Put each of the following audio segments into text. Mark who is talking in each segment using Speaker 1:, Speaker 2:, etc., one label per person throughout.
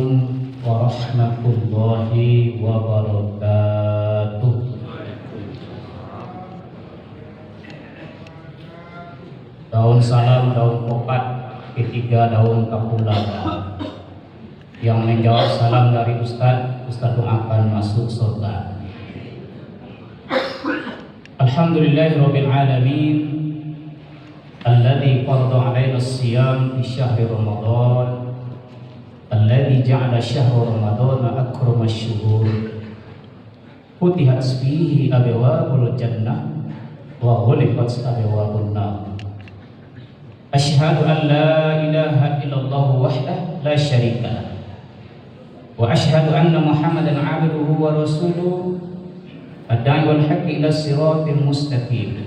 Speaker 1: Assalamualaikum warahmatullahi wabarakatuh. Daun salam, daun kopat, ketiga daun kapulaga. Yang menjawab salam dari Ustaz pun akan masuk surga. Alhamdulillahirabbil alamin. Alladzi farada 'alaina as-siyam fi syahri Ramadan. Alladzi ja'ala syahra Ramadan akrama asy-syuhur. Futihat fihi abwaabul jannah wa ghuliqat abwaabun nar. Asyhadu an la ilaha illallah wahdahu la syarika lah. Wa asyhadu anna Muhammadan 'abduhu wa rasuluhu ad-da'i wal haqqi ila siratil mustaqim.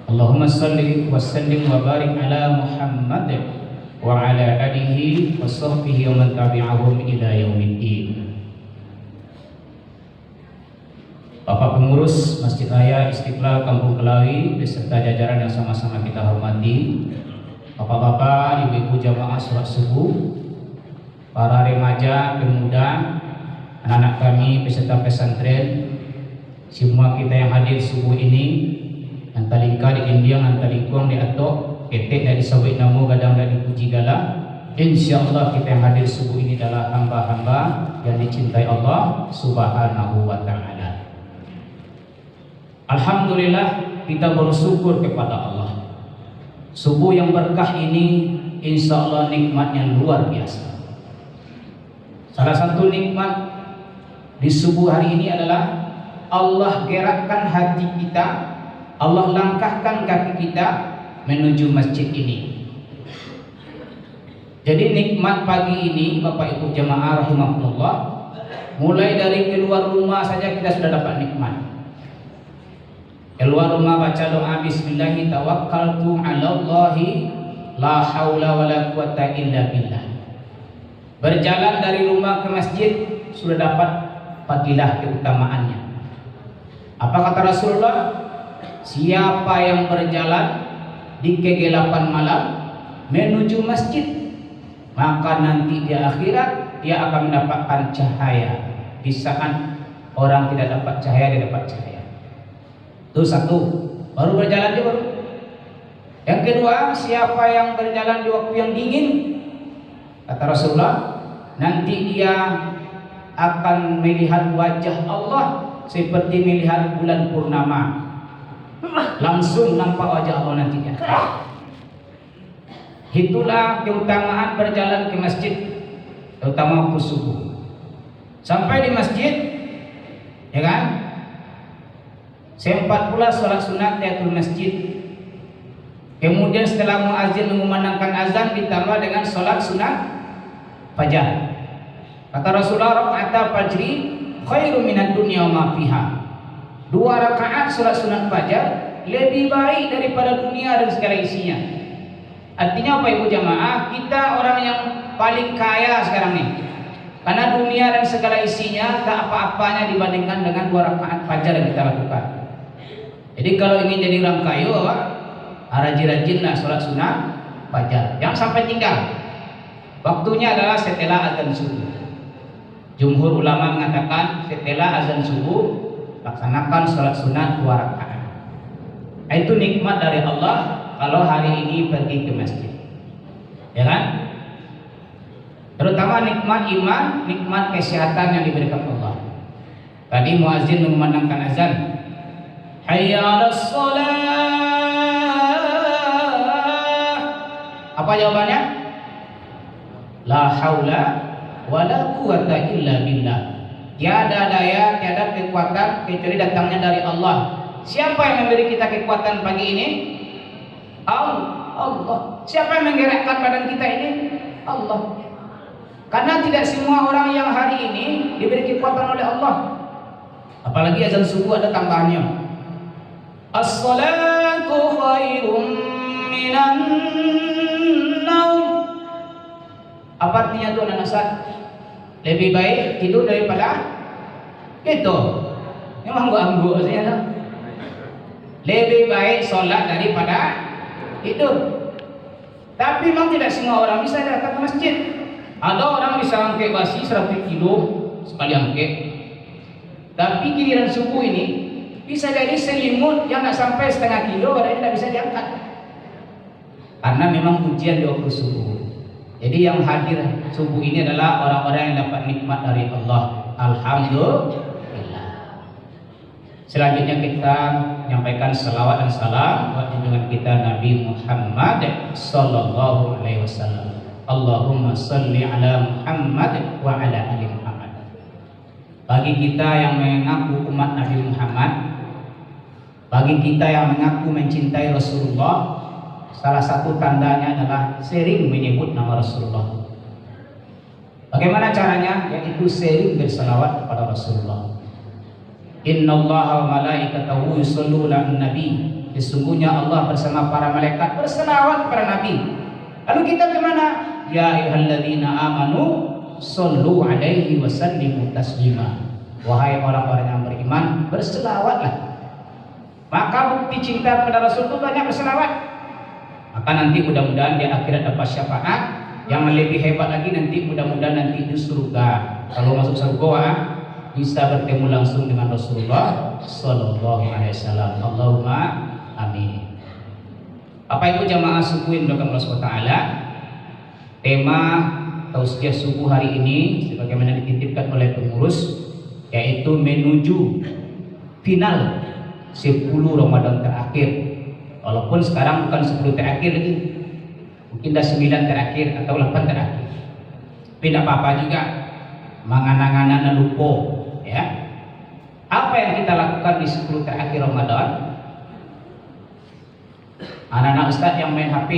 Speaker 1: Allahumma salli wa sallim wa barik ala Muhammad wa ala alihi wa sahbihi wa man tabi'ahum ila yaumiddin. Bapak pengurus Masjid Raya Istiqlal Kampung Kelawi beserta jajaran yang sama-sama kita hormati, bapak-bapak, ibu-ibu jamaah sholat subuh, para remaja, pemuda, anak-anak kami peserta pesantren, semua kita yang hadir subuh ini, antalingka di Indiang, antalingkuang di Atok, ketek dari sawit namu, gadang dari puji gala. Insyaallah kita yang hadir subuh ini adalah hamba-hamba yang dicintai Allah Subhanahu wa ta'ala. Alhamdulillah kita bersyukur kepada Allah. Subuh yang berkah ini insyaallah nikmatnya luar biasa. Salah satu nikmat di subuh hari ini adalah Allah gerakkan hati kita, Allah langkahkan kaki kita menuju masjid ini. Jadi nikmat pagi ini Bapak Ibu jamaah rahimakumullah, mulai dari keluar rumah saja kita sudah dapat nikmat. Keluar rumah baca doa bismillahi tawakkaltu 'alallahi la haula wala quwata illa billah. Berjalan dari rumah ke masjid sudah dapat fadilah keutamaannya. Apa kata Rasulullah? Siapa yang berjalan di kegelapan malam menuju masjid, maka nanti di akhirat dia akan mendapatkan cahaya. Di saat orang tidak dapat cahaya, dia dapat cahaya. Itu satu, baru berjalan dia baru. Yang kedua, siapa yang berjalan di waktu yang dingin, kata Rasulullah, nanti dia akan melihat wajah Allah seperti melihat bulan purnama. Langsung nampak wajah Allah nantinya. Itulah keutamaan berjalan ke masjid, terutama waktu subuh. Sampai di masjid, ya kan? Sempat pula sholat sunat tahiyatul masjid. Kemudian setelah muazin mengumandangkan azan ditambah dengan sholat sunat fajar. Kata Rasulullah, rakaat fajri khairu minad dunya wa ma fiha. 2 rakaat sholat sunat fajar lebih baik daripada dunia dan segala isinya. Artinya apa ibu jamaah? Kita orang yang paling kaya sekarang nih, karena dunia dan segala isinya tak apa-apanya dibandingkan dengan 2 rakaat fajar yang kita lakukan. Jadi kalau ingin jadi orang kaya, rajin-rajinlah sholat sunat fajar, jangan sampai tinggal. Waktunya adalah setelah azan subuh. Jumhur ulama mengatakan setelah azan subuh laksanakan sholat sunat 2 rakaat. Itu nikmat dari Allah kalau hari ini pergi ke masjid, ya kan? Terutama nikmat iman, nikmat kesehatan yang diberikan Allah. Tadi muazin mengumandangkan azan, hayya 'alas shalah. Apa jawabannya? La haula wala quwata illa billah. Tiada daya, tiada kekuatan kecuali datangnya dari Allah. Siapa yang memberi kita kekuatan pagi ini? Allah. Siapa yang menggerakkan badan kita ini? Allah. Karena tidak semua orang yang hari ini diberi kekuatan oleh Allah. Apalagi azan subuh ada tambahannya. As-salatu khairum minan naum. Apa artinya itu anak Ustaz? Lebih baik tidur daripada itu. Memang angguk saja. Lebih baik sholat daripada tidur. Tapi memang tidak semua orang bisa datang ke masjid. Ada orang bisa angkat basi 100 kilo sekali angkat, tapi giliran subuh ini bisa jadi selimut yang nggak sampai setengah kilo, badannya tidak bisa diangkat. Karena memang ujian di waktu subuh. Jadi yang hadir subuh ini adalah orang-orang yang dapat nikmat dari Allah. Alhamdulillah. Selanjutnya kita menyampaikan salawat dan salam buat junjungan kita Nabi Muhammad sallallahu alaihi wasallam. Allahumma salli ala Muhammad wa ala ali Muhammad. Bagi kita yang mengaku umat Nabi Muhammad, bagi kita yang mengaku mencintai Rasulullah, salah satu tandanya adalah sering menyebut nama Rasulullah. Bagaimana caranya? Yaitu sering bersalawat kepada Rasulullah. Innallaha wa malaikatahu yusholluna 'alan nabi. Sesungguhnya Allah bersama para malaikat berselawat kepada Nabi. Lalu kita kemana? Ya ayyuhalladzina amanu shollu 'alaihi wa sallimu taslima. Wahai orang-orang yang beriman, berselawatlah. Maka bukti cinta kepada Rasul itu banyak berselawat. Maka nanti mudah-mudahan di akhirat dapat syafaat. Yang lebih hebat lagi nanti mudah-mudahan nanti di surga. Kalau masuk surga bisa bertemu langsung dengan Rasulullah sallallahu alaihi wasallam. Allahumma amin. Apa itu jamaah subuh yang dilakukan Allah SWT? Tema tausiah subuh hari ini sebagaimana dititipkan oleh pengurus, yaitu menuju final 10 Ramadan terakhir. Walaupun sekarang bukan 10 terakhir lagi, mungkin dah 9 terakhir atau 8 terakhir. Tapi tidak apa-apa juga, mangan-anganan lupa, ya. Apa yang kita lakukan di 10 terakhir Ramadan? Anak-anak ustaz yang main HP,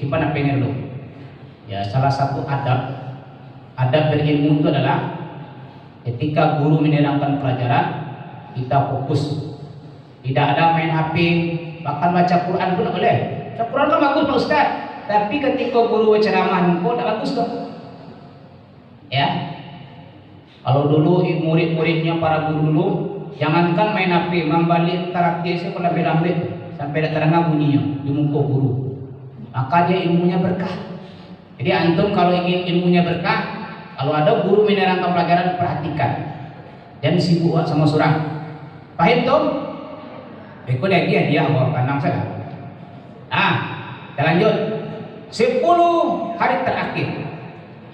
Speaker 1: simpan HP-nya dulu. Ya, salah satu adab berilmu itu adalah ketika guru menerangkan pelajaran, kita fokus. Tidak ada main HP, bahkan baca Quran pun tak boleh. Baca Quran kan bagus Pak Ustaz, tapi ketika guru ceramah kok tak bagus kok. Ya. Kalau dulu murid-muridnya para guru dulu, jangankan main HP, membalik karakter saya pernah berambil sampai tak terdengar bunyinya di muka guru. Maka dia ilmunya berkah. Jadi antum kalau ingin ilmunya berkah, kalau ada guru menerangkan pelajaran, perhatikan. Dan sibuk sama surah. Paham tuh? Ikut dia bawa kandang saya. Kita lanjut. 10 hari terakhir.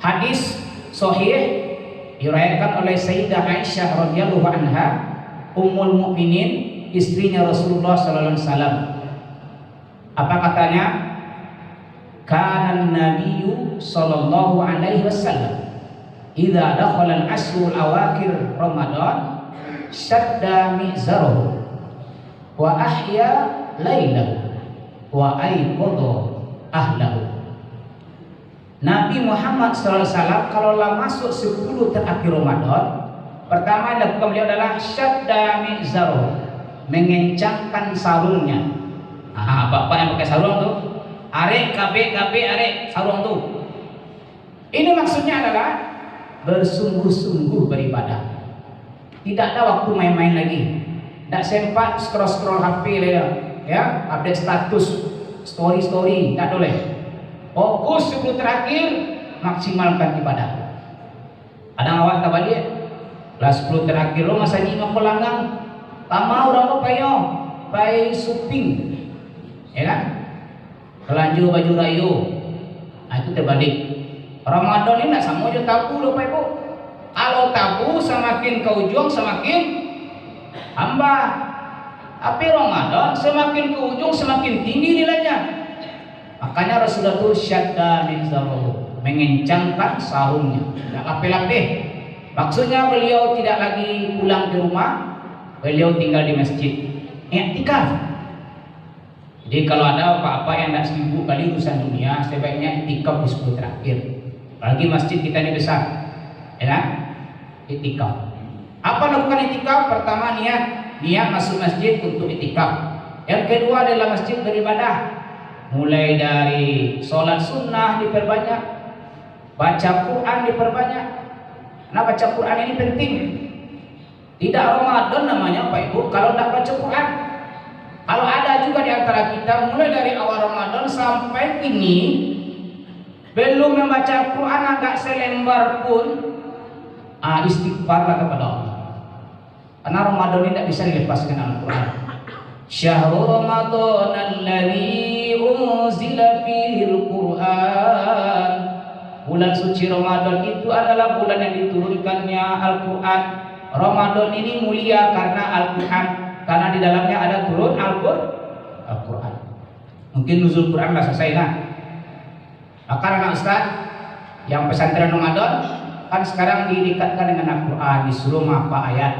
Speaker 1: Hadis sahih diriwayatkan oleh Sayyidah Aisyah radhiyallahu anha, ummul mukminin, istrinya Rasulullah sallallahu alaihi wasallam. Apa katanya? Kana Nabiyyu sallallahu alaihi wasallam idza dakhala al-ashrul awakhir Ramadan shadda mizarahu wa ahya lailahu wa ayqadha ahlahu. Nabi Muhammad SAW kalau masuk 10 terakhir Ramadan, pertama yang dilakukan beliau adalah syadda mizarahu, mengencangkan sarungnya. Bapak yang pakai sarung tuh, arek kabe arek sarung tuh. Ini maksudnya adalah bersungguh-sungguh beribadah. Tidak ada waktu main-main lagi. Tidak sempat scroll HP ya, update status, story, tidak boleh. Fokus 10 terakhir, maksimalkan ibadah. Kadang awak tak balik, kelas 10 terakhir lo masa ni ngapa langgang, tamau orang apa yo, pai suping, ya kan? Kelanjur baju rayu, itu terbalik. Ramadan ini nak sama je tabu lo pai bu. Kalau tabu semakin ke ujung semakin hamba. Tapi Ramadan semakin ke ujung semakin tinggi nilainya. Makanya Rasulullah itu syadda mizarahu, mengencangkan sarungnya, tidak lapih-lapih. Maksudnya beliau tidak lagi pulang ke rumah, beliau tinggal di masjid, i'tikaf. Jadi kalau ada apa-apa yang tidak sibuk kali urusan dunia, sebaiknya i'tikaf di 10 terakhir. Apalagi masjid kita ini besar, ya kan? I'tikaf. Apa lakukan i'tikaf? Pertama niat masuk masjid untuk i'tikaf. Yang kedua adalah masjid beribadah. Mulai dari sholat sunnah diperbanyak, baca Quran diperbanyak. Nah, baca Quran ini penting. Tidak Ramadan namanya Pak Ibu kalau tidak baca Quran. Kalau ada juga di antara kita mulai dari awal Ramadan sampai kini Belum membaca Al-Quran agak selembar pun, istighfarlah kepada Allah. Karena Ramadan ini tidak bisa dilepaskan Al-Quran. Syahrul Ramadan alladzi unzila fihi al-Quran. Bulan suci Ramadan itu adalah bulan yang diturunkannya Al-Quran. Ramadan ini mulia karena Al-Quran, karena di dalamnya ada turun Al-Quran. Mungkin nuzul Quran sudah selesai nah. Maka anak Ustaz yang pesantren Ramadan kan sekarang diikatkan dengan Al-Quran, disuruh apa ayat,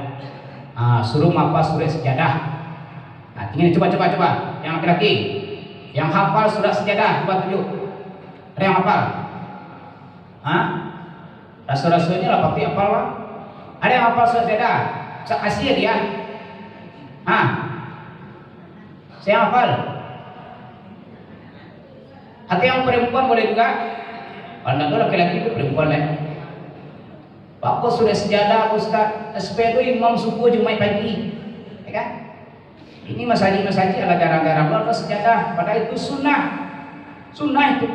Speaker 1: suruh apa surat sejadah. Nah, ini coba yang laki-laki yang hafal surat sejadah, coba tunjuk. Ada yang hafal? Rasul-rasulnya lah pasti hafal lah. Ada yang hafal surat sejadah? Kasih dia. Saya hafal. Atau yang perempuan boleh juga. Kalau tidak laki-laki itu perempuan lah. Aku sudah sejadah Ustaz. SP itu imam subuh Jumat pagi, ya kan? Ini masjid-masjid ala jarang-jarang kalau sejadah. Padahal itu sunnah itu.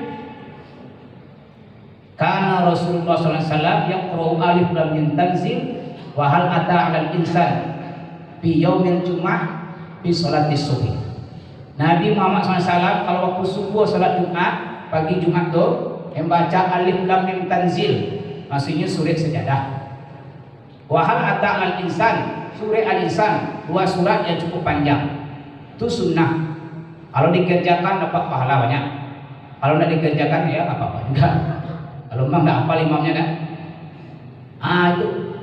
Speaker 1: Karena Rasulullah SAW yaqra'u alif lam mim tanzil wa hal ata 'alal insan fi yaumil jum'ah fi sholatis subhi. Nabi Muhammad SAW kalau waktu subuh salat Jumat, pagi Jumat tuh membaca alif lam mim tanzil, maksudnya surat sejadah. Wa hal ata 'alal insan, surah Al-Insan, 2 surat yang cukup panjang. Itu sunnah. Kalau dikerjakan dapat pahala banyak. Kalau tidak dikerjakan ya apa-apa juga. Kalau memang tidak hafal imamnya kan. Itu.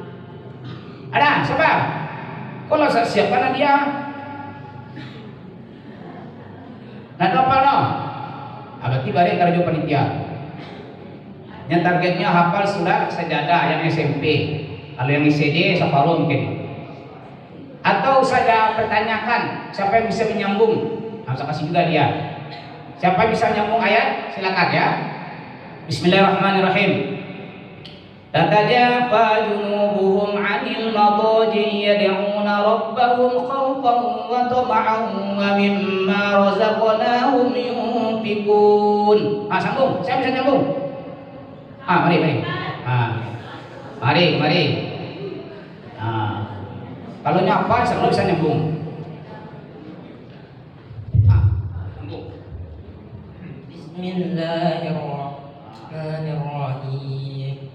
Speaker 1: Ada siapa? Kalau saya siapkan dia. Nah, apa dong? Berarti balik kerja panitia. Yang targetnya hafal surat sejadah yang SMP. Kalau yang ICD separuh mungkin. Atau saya pertanyakan siapa yang bisa menyambung. Saya kasih juga dia. Siapa yang bisa menyambung ayat? Silakan ya. Bismillahirrahmanirrahim. Tatajafa junubuhum 'anil madaji yad'una rabbahum khawfan wa tama'an wa mimma razaqnahum yunfiqun. Sambung. Saya bisa nyambung. Mari. Mari. Kalau nyapa selalu bisa nyambung. Nyambung.
Speaker 2: Bismillahirrahmanirrahim.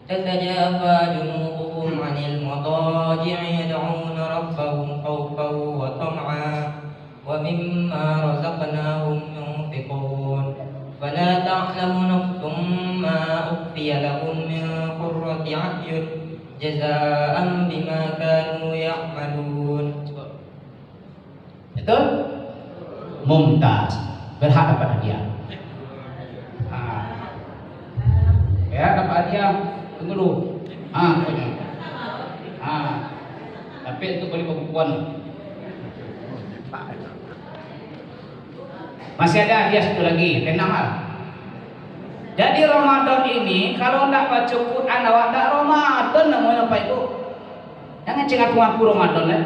Speaker 2: Tatajafa junubuhum 'anil madaji'i yad'una rabbahum khawfan wa tam'an wa mimma razaqnahum yunfiqun. Fala ta'lamu nafsum ma ukhfiya lahum min qurrati 'ayun jazaa'an bima kanu ya'malun.
Speaker 1: Itu mumtaz, berhak dapat hadiah. Ya, dapat hadiah. Tunggu dulu. Tapi itu beli pembukuan. Masih ada hadiah satu lagi, tenang lah. Jadi Ramadan ini kalau tidak baca Quran awak tidak Ramadan namanya apa itu? Jangan cengak ngaku Ramadan lah.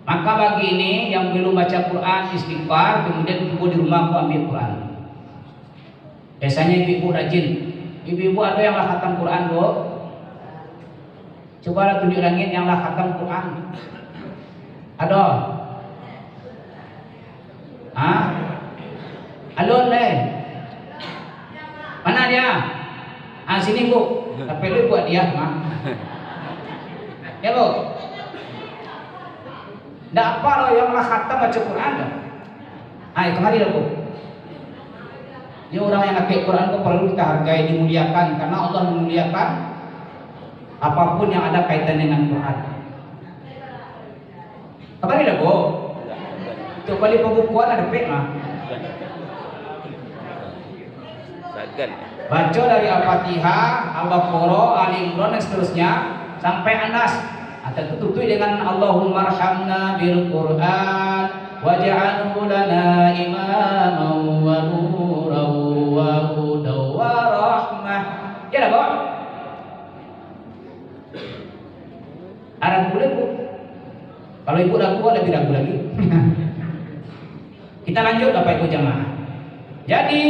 Speaker 1: Maka bagi ini yang belum baca Quran istighfar, kemudian ibu di rumah aku ambil Quran. Biasanya ibu rajin. Ibu-ibu ada yang lah khatam Quran bu? Cobalah tunjuk langit yang lah khatam Quran. Ada? Alon leh. Mana dia? Sini bu. Tapi lu buat dia mah. Ya bu. Tidak apa loh yang lah khatam baca Quran dah. Kemari lah bu. Dia orang yang pakai Quran itu perlu kita hargai, dimuliakan karena Allah memuliakan apapun yang ada kaitan dengan Quran. Kemari lah bu. Itu balik pembukuan ada pek mah. Baca dari Al-Fatihah, Al-Baqarah, Al-Imran dan seterusnya sampai Anas. Atau tutup dengan Allahumma arhamna bil Quran waj'alhu lana imaman wa nuran wa hudan wa rahmah. Ya dah, Bu. Ada boleh, Bu. Kalau ibu ragu lebih ragu lagi. Kita lanjut Bapak Ibu jamaah. Jadi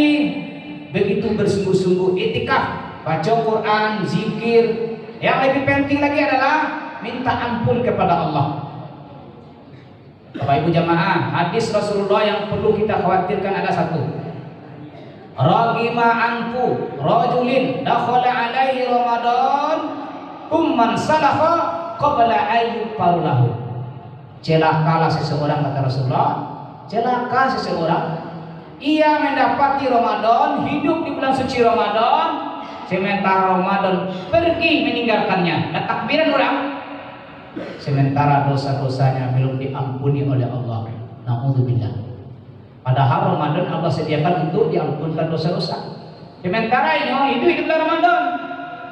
Speaker 1: begitu bersungguh-sungguh itikaf, baca Quran, zikir. Yang lebih penting lagi adalah minta ampun kepada Allah. Bapak Ibu jamaah, hadis Rasulullah yang perlu kita khawatirkan ada satu. Ragima anfu rajulin dakhala alaihi Ramadan umman salaha qabla ayyuqal lahu. Celakalah seseorang, kata Rasulullah, celaka seseorang, ia mendapati Ramadan, hidup di bulan suci Ramadan, sementara Ramadan pergi meninggalkannya. Dan takbiran orang, sementara dosa-dosanya belum diampuni oleh Allah. Na'udzubillah. Padahal Ramadan Allah sediakan untuk diampunkan dosa-dosa. Sementara ini hidup di bulan Ramadan,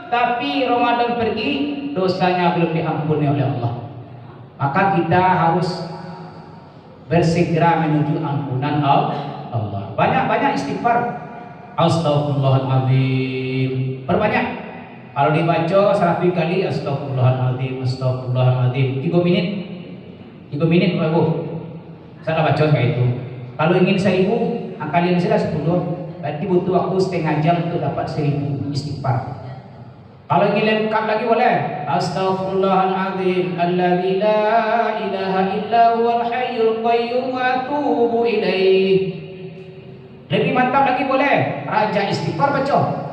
Speaker 1: tapi Ramadan pergi, dosanya belum diampuni oleh Allah. Maka kita harus bersegera menuju ampunan Allah. Banyak-banyak istighfar. Astaghfirullahaladzim. Perbanyak. Kalau dibaca 100 kali astaghfirullahaladzim, astaghfirullahaladzim. 3 menit. 3 menit Bapak Ibu. Saya baca kayak itu. Kalau ingin 1000, kalian sudah 10. Berarti butuh waktu setengah jam untuk dapat 1000 istighfar. Kalau ingin lengkap lagi boleh. Astaghfirullahaladzim alladzi la ilaha illa huwal hayyul qayyum wa atubu ilaih. Lebih mantap lagi boleh. Raja istighfar baca.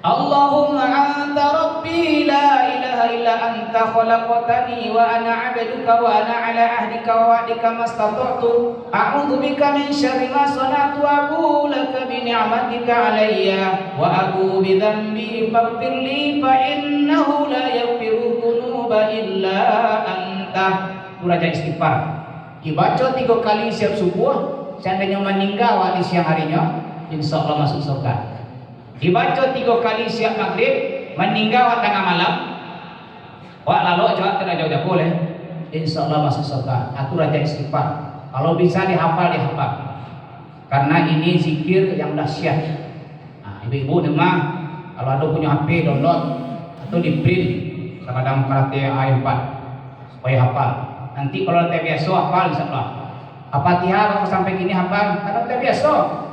Speaker 1: Allahumma anta rabbi la ilaha illa anta khalaqtani wa ana 'abduka wa ana 'ala ahdika wa wa'dika mastata'tu a'udzu bika min syarri ma sana'tu wa a'udzu laka bi ni'matika 'alayya wa a'udzu bi dhanbi faghfir li fa innahu la yaghfiru dzunuba illa anta. Itu raja istighfar. Dibaca 3 kali setiap subuh, seandainya meninggal di siang harinya, insyaallah masuk surga. Dibaca 3 kali siap maghrib, meninggal tengah malam, wak lalu jawab kena jauh boleh, insyaallah masuk surga. Aku raja istighfar. Kalau bisa dihafal, dihafal. Karena ini zikir yang dahsyat. Nah, ibu-ibu demah, kalau ada punya HP download atau di print, kadang karate A4 supaya hafal. Nanti kalau teh biasa hafal insyaallah. Al-Fatihah sampai gini hafal, karena teh biasa.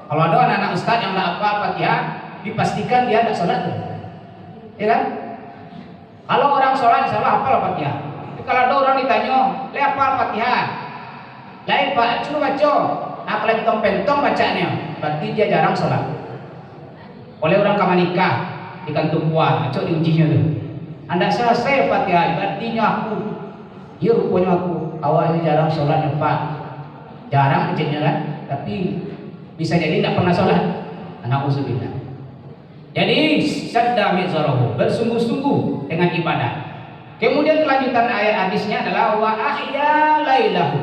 Speaker 1: Kalau ada anak-anak ustaz yang tidak hafal Fatihah, dipastikan dia tidak sholat tuh, ya kan? Kalau orang sholat, insyaallah hafal Fatihah. Tapi kalau ada orang ditanya, "Le hafal Fatihah?" Lain Pak, cuma baca. Nah, kelentong-pentong bacanya, berarti dia jarang sholat. Oleh orang kamar nikah di kantung puan, acok diujinya tuh. Anda selesai Fatihah, berarti aku. Ya rupanya aku awalnya jarang sholat Pak. Jarang kecilnya kan, tapi bisa jadi tidak pernah sholat. Na'udzubillah. Jadi sadda mizarahu, bersungguh-sungguh dengan ibadah. Kemudian kelanjutan ayat hadisnya adalah wa ahya lailahu.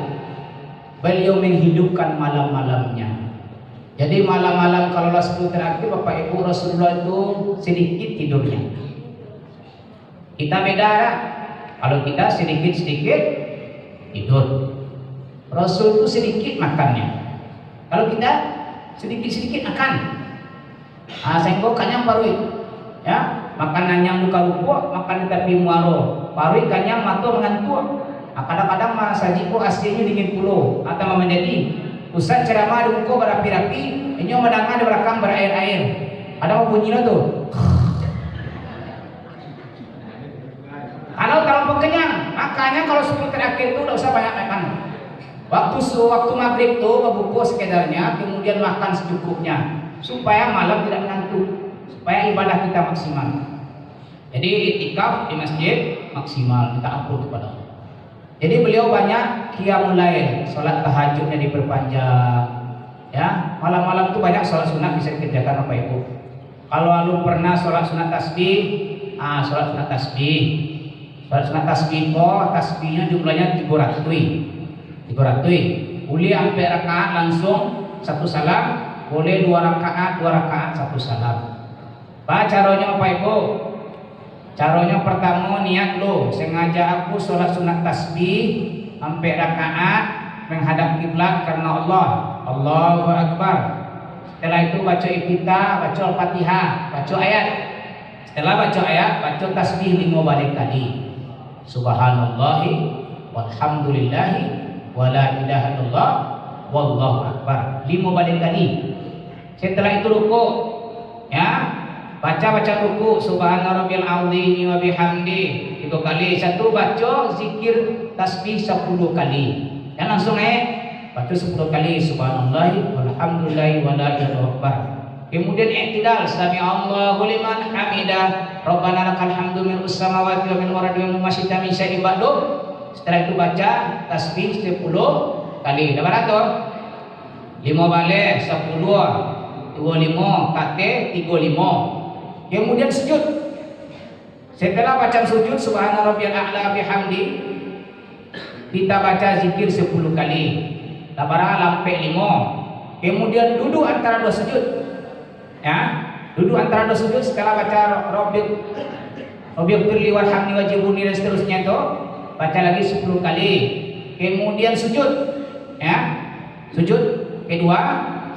Speaker 1: Beliau menghidupkan malam-malamnya. Jadi malam-malam kalau 10 terakhir Bapak Ibu, Rasulullah itu sedikit tidurnya. Kita beda lah. Kalau kita sedikit-sedikit tidur, Rasul itu sedikit makannya. Kalau kita sedikit-sedikit makan. Sengko kanyang parui. Ya, makanan yang muka rupo, makan tapi muaro. Parui kanyang mato mengantuk. Kadang-kadang saji ko aslinya dingin pulau atau menjadi pusat ceramah di muka berapi-rapi, ini mendengar di belakang berair-air. Ada mau bunyi tuh. Kalau kenyang, makanya kalau 10 terakhir itu tidak usah banyak makan. Waktu maghrib tuh berbuka sekedarnya, kemudian makan secukupnya, supaya malam tidak mengantuk, supaya ibadah kita maksimal. Jadi itikaf di masjid maksimal, kita ampun kepada Allah. Jadi beliau banyak qiyamul lail, sholat tahajudnya diperpanjang. Ya, malam-malam itu banyak sholat sunat bisa dikerjakan Bapak Ibu. Kalau alun pernah sholat sunat tasbih, sholat sunat tasbih. Sholat sunat tasbih tasbihnya jumlahnya 300. Boleh sampai rakaat langsung 1 salam, boleh 2 rakaat 1 salam. Pak caranya Bapak Ibu? Caranya pertama niat lo, sengaja aku sholat sunat tasbih sampai rakaat menghadap kiblat karena Allah. Allahu Akbar. Setelah itu baca iftitah, baca Al-Fatihah, baca ayat. Setelah baca ayat, baca tasbih 5 balik tadi. Subhanallahi walhamdulillahi wala ilaha illallah wallahu akbar. 5 balik kali. Setelah itu ruku, ya, baca ruku subhana rabbiyal azim wa bihamdi 3 kali. Satu baca zikir tasbih 10 kali. Dan langsung baca 10 kali subhanallahi walhamdulillahi wala ilaha illallah. Kemudian i'tidal, sami Allahu liman hamidah, rabbana lakal hamdu mil'us samawati wa mil'ul ardi wa mimma syi'ta min syai'in ba'du. Setelah itu baca tasbih 10 kali. Dapat atau 5 balik 10 25 kate 35. Kemudian sujud. Setelah baca sujud subhana rabbiyal a'la bihamdi, kita baca zikir 10 kali. Tabara lampe 5. Kemudian duduk antara 2 sujud. Ya, duduk antara 2 sujud setelah baca Rabbighfirli warhamni wajibuni dan seterusnya itu baca lagi 10 kali. Kemudian sujud. Ya. Sujud kedua,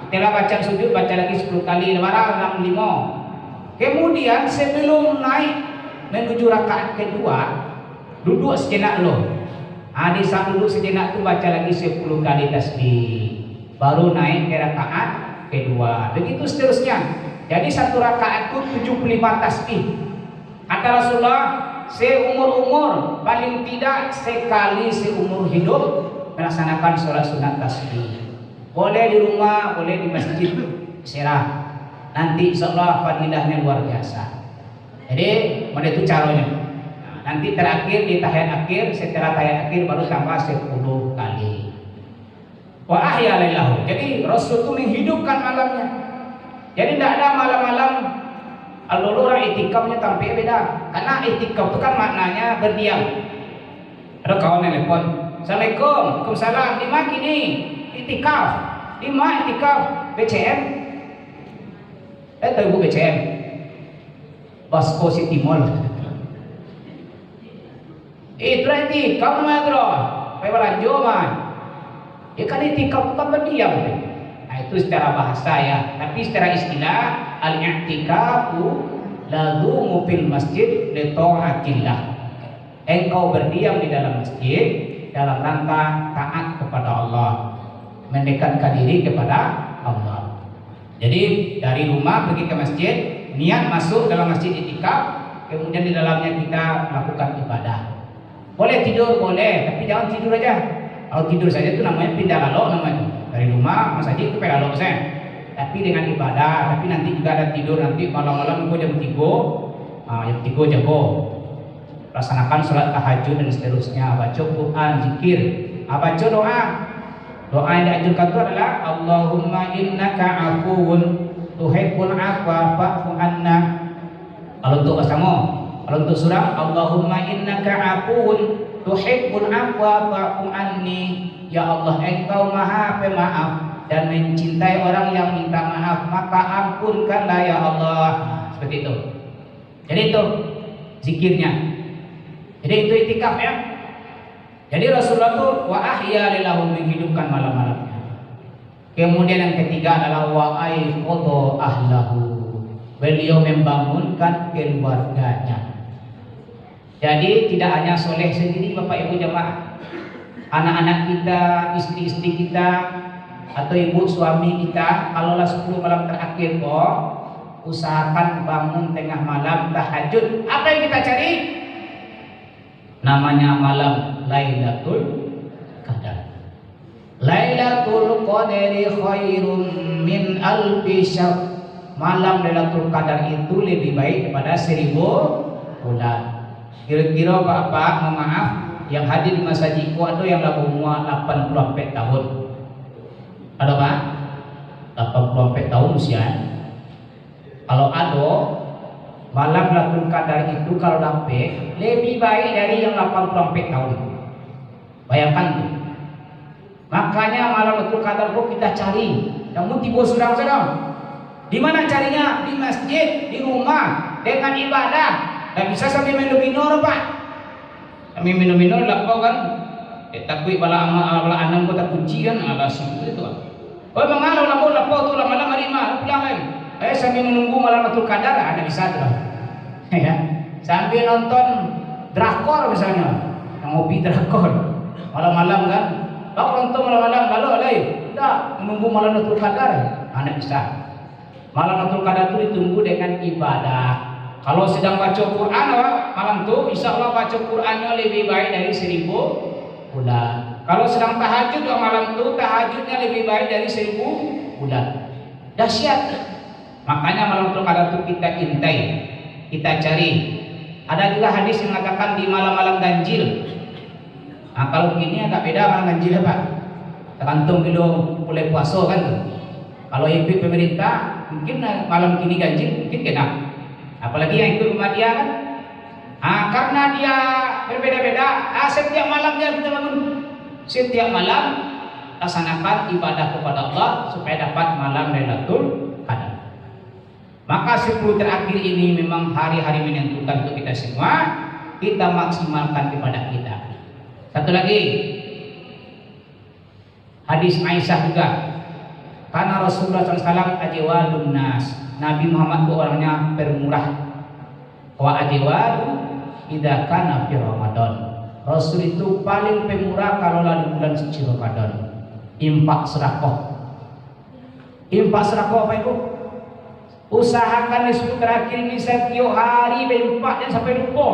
Speaker 1: setelah baca sujud baca lagi 10 kali. Tabara 65. Kemudian sebelum naik menuju rakaat kedua, duduk sejenak loh. Di saat duduk sejenak itu baca lagi 10 kali tasbih. Baru naik ke rakaat kedua. Begitu seterusnya. Jadi satu rakaat itu 75 tasbih. Kata Rasulullah, seumur-umur paling tidak sekali seumur hidup melaksanakan sholat sunat tasbih. Boleh di rumah, boleh di masjid serah. Nanti insyaallah fadilahnya luar biasa. Jadi, pada itu caranya. Nanti terakhir di tahiyat akhir, setelah tahiyat akhir baru tambah 10 kali. Wa ahya lailahu. Jadi Rasul itu menghidupkan malamnya. Jadi tidak ada malam-malam al-lulura itikafnya tampil beda. Karena itikaf itu kan maknanya berdiam. Ada kawan yang telepon, Assalamualaikum, Waalaikumsalam, di mana kini itikaf? Di mana itikaf? BCM? Tahu ibu BCM? Basco City Mall. Itu itikaf namanya tu loh. Pay belanja man. Kan itikaf bukan berdiam. Nah itu secara bahasa ya. Tapi secara istilah al-i'tikafu lazumu fil masjid li ta'atillah. Engkau berdiam di dalam masjid dalam rangka taat kepada Allah, mendekatkan diri kepada Allah. Jadi dari rumah pergi ke masjid, niat masuk dalam masjid itikaf, kemudian di dalamnya kita melakukan ibadah. Boleh tidur, boleh, tapi jangan tidur aja. Kalau tidur saja itu namanya pindah lalok namanya. Dari rumah masjid itu pindah lalok saya. Tapi dengan ibadah, tapi nanti juga ada tidur nanti malam-malam itu jam 3, jam 3 jago. Laksanakan sholat tahajud dan seterusnya, baca Quran, zikir, baca doa. Doa yang dianjurkan itu adalah Allahumma innaka afuwun tuhibbul afwa fa'fu anna. Kalau untuk bersama, kalau untuk surah Allahumma innaka afuwun tuhibbul afwa fa'fu anni. Ya Allah, Engkau Maha Pemaaf dan mencintai orang yang minta maaf, maka ampunkanlah ya Allah. Seperti itu. Jadi itu zikirnya. Jadi itu itikaf ya. Jadi Rasulullah itu wa ahya lilahu, menghidupkan malam-malamnya. Kemudian yang ketiga adalah wa aiqadha ahlahu. Beliau membangunkan keluarganya. Jadi tidak hanya soleh sendiri Bapak Ibu jemaah. Anak-anak kita, istri-istri kita, atau ibu suami kita, kalaulah 10 malam terakhir kok, usahakan bangun tengah malam tahajud. Apa yang kita cari? Namanya malam Lailatul Qadar. Lailatul Qadri khairum min alfi syahr. Malam Lailatul Qadar itu lebih baik daripada 1000 bulan. Kira-kira Bapak, mohon maaf, yang hadir di masjidku ada yang dah berumur 84 tahun. Ada Pak? 84 tahun usia. Kalau ada malam Lailatul Qadar itu kalau dapat lebih baik dari yang 84 tahun. Bayangkan tuh. Makanya malam Lailatul Qadar kok kita cari. Namun tiba sedang-sedang. Di mana carinya? Di masjid, di rumah, dengan ibadah. Dan bisa sambil minum-minum Pak. Sambil minum-minum lapau kan. Takui bala anam kota kunci kan ala situ itu. Oh mengalau lapau tu lama-lama lima pulang lagi. Sambil menunggu malam Lailatul Qadar ada bisa tuh. Ya. Sambil nonton drakor misalnya. Yang hobi drakor. Malam-malam kan. Kalau nonton malam-malam lalu alai. Tidak menunggu malam Lailatul Qadar. Anak bisa. Malam Lailatul Qadar itu ditunggu dengan ibadah. Kalau sedang baca Quran malam itu, insya Allah baca Qurannya lebih baik dari 1000 bulan. Kalau sedang tahajud malam itu, tahajudnya lebih baik dari 1000 bulan. Dahsyat. Makanya malam Lailatul Qadar itu kita intai, kita cari. Ada juga hadis yang mengatakan di malam-malam ganjil. Nah, kalau ini agak beda malam ganjil Pak. Tergantung dulu mulai puasa kan tuh. Kalau ikut pemerintah mungkin malam kini ganjil mungkin kena. Apalagi yang ikut Muhammadiyah kan. Karena dia berbeda-beda. Setiap malamnya kita bangun. Setiap malam laksanakan ibadah kepada Allah supaya dapat malam Lailatul Qadar. Maka 10 terakhir ini memang hari-hari menentukan untuk kita semua. Kita maksimalkan ibadah kita. Satu lagi, hadis Aisyah juga. Karena Rasulullah SAW ajwadun nas. Nabi Muhammad itu orangnya permurah. Wa ajwadu idza kana fi Ramadan. Rasul itu paling pemurah kalau di bulan suci Ramadan. Infak sedekah. Infak sedekah apa itu? Usahakan di 10 terakhir ini setiap hari berinfak dan sampai lupa.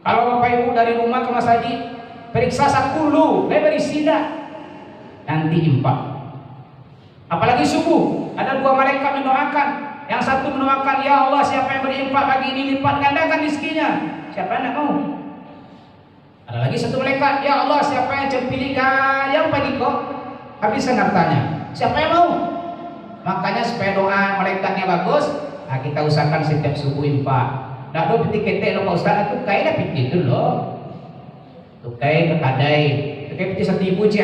Speaker 1: Kalau Bapak Ibu dari rumah ke masjid, periksa sakulu, berisi dah. Nanti infak. Apalagi subuh, ada 2 malaikat mendoakan. Yang satu mendoakan, ya Allah siapa yang berinfak pagi ini lipat gandakan rezekinya. Siapa yang nak mau? Ada lagi satu malaikat, ya Allah siapa yang cempili yang pagi kok habiskan hartanya. Siapa yang mau? Makanya supaya doa malaikatnya bagus, kita usahakan setiap subuh infak. Nak do piti ketek lo Pak Ustaz, tu kai dah piti tu lo. Tu kai ke kadai. Tu kai piti 1.000 cik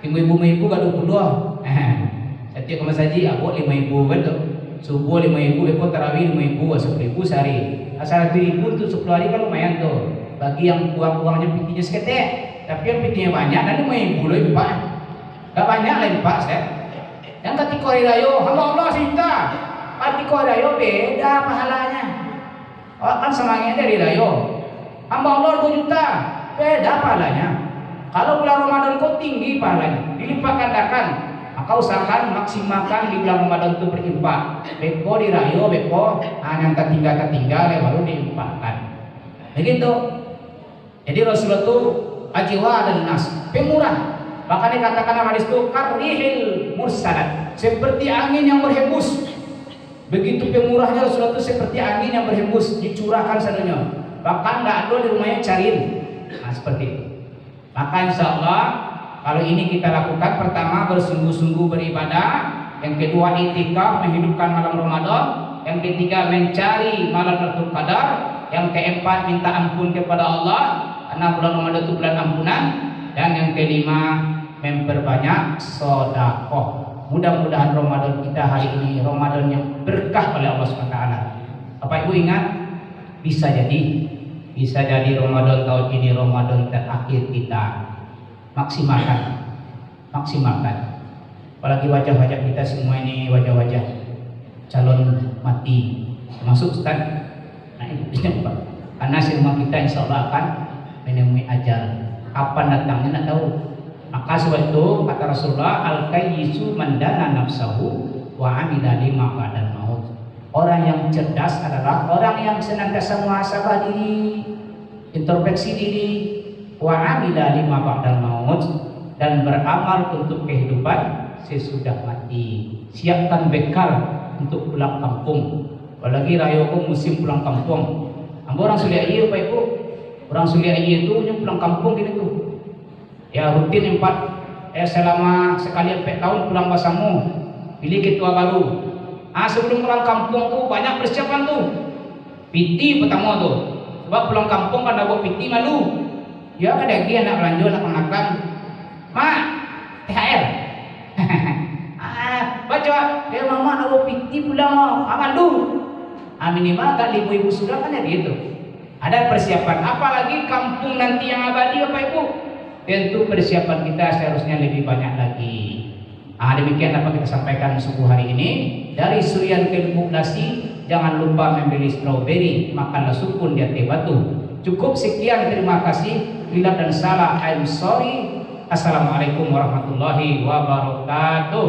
Speaker 1: Ibu-ibu gaduh puluh. Setiap ke masjid abot 5.000 betul. Subuh 5.000, ekor tarawih 5.000, 10.000 sehari. Asal 1.000 tu 10 hari kan lumayan tu. Bagi yang uang-uangnya pitinya seketek, tapi yang pitinya banyak, dan 5.000 lo infak. Gak banyak lah infak, Ustaz. Yang ketika hari raya, Allah cinta. Ketika hari raya beda pahalanya. Kan semangatnya dari raya. Hamba Allah 2 juta, beda pahalanya. Kalau bulan Ramadan kau tinggi pahalanya, dilipat gandakan. Maka usahakan maksimalkan di bulan Ramadan itu berinfak. Beko di raya, beko yang tertinggal baru diinfakkan. Begitu. Jadi Rasulullah itu ajwa dan nas, pemurah. Bahkan dikatakan dalam hadis itu karihil mursalat, seperti angin yang berhembus. Begitu pemurahnya Rasulullah itu seperti angin yang berhembus, dicurahkan sadunya. Bahkan tidak ada di rumahnya cariin. Nah, seperti itu. Maka insya Allah kalau ini kita lakukan, pertama bersungguh-sungguh beribadah, yang kedua itikaf menghidupkan malam Ramadan, yang ketiga mencari malam Lailatul Qadar, yang keempat minta ampun kepada Allah karena bulan Ramadan itu bulan ampunan, dan yang kelima memperbanyak sedekah. Mudah-mudahan Ramadan kita hari ini Ramadan yang berkah oleh Allah SWT. Bapak Ibu ingat, bisa jadi Ramadan tahun ini Ramadan terakhir kita. Maksimalkan. Apalagi wajah-wajah kita semua ini wajah-wajah calon mati, termasuk Ustaz. Nah ini Pak. Karena semua kita insya Allah akan menemui ajal. Kapan datangnya tidak tahu. Maka sebab itu kata Rasulullah, al-kayyisu mandana nafsahu wa amila lima ba'dal maut. Orang yang cerdas adalah orang yang senantiasa muhasabah diri, introspeksi diri, wa amila lima ba'dal maut, dan beramal untuk kehidupan sesudah mati. Siapkan bekal untuk pulang kampung. Apalagi rayoko musim pulang kampung. Ambo orang Sulia Iya Pak Ibu. Orang Sulia Iya itu pulang kampung gini tuh. Ya rutin selama sekali 4 tahun pulang basamu. Pilih ketua baru. Sebelum pulang kampung tuh banyak persiapan tuh. Piti pertama tuh. Sebab pulang kampung kan ada buat piti malu. Ya kan lagi anak lanjut anak makan. Mak, THR. Baca, mama nak buat piti pulang malu. Minimal kan ibu-ibu sudah kan ya gitu. Ada persiapan. Apalagi kampung nanti yang abadi Bapak Ibu. Tentu persiapan kita seharusnya lebih banyak lagi. Demikian apa kita sampaikan subuh hari ini. Dari Surian ke Lubuk Nasi, jangan lupa membeli strawberry, makanlah sukun di atas batu. Cukup sekian, terima kasih. Bila dan salah, I'm sorry. Assalamualaikum warahmatullahi wabarakatuh.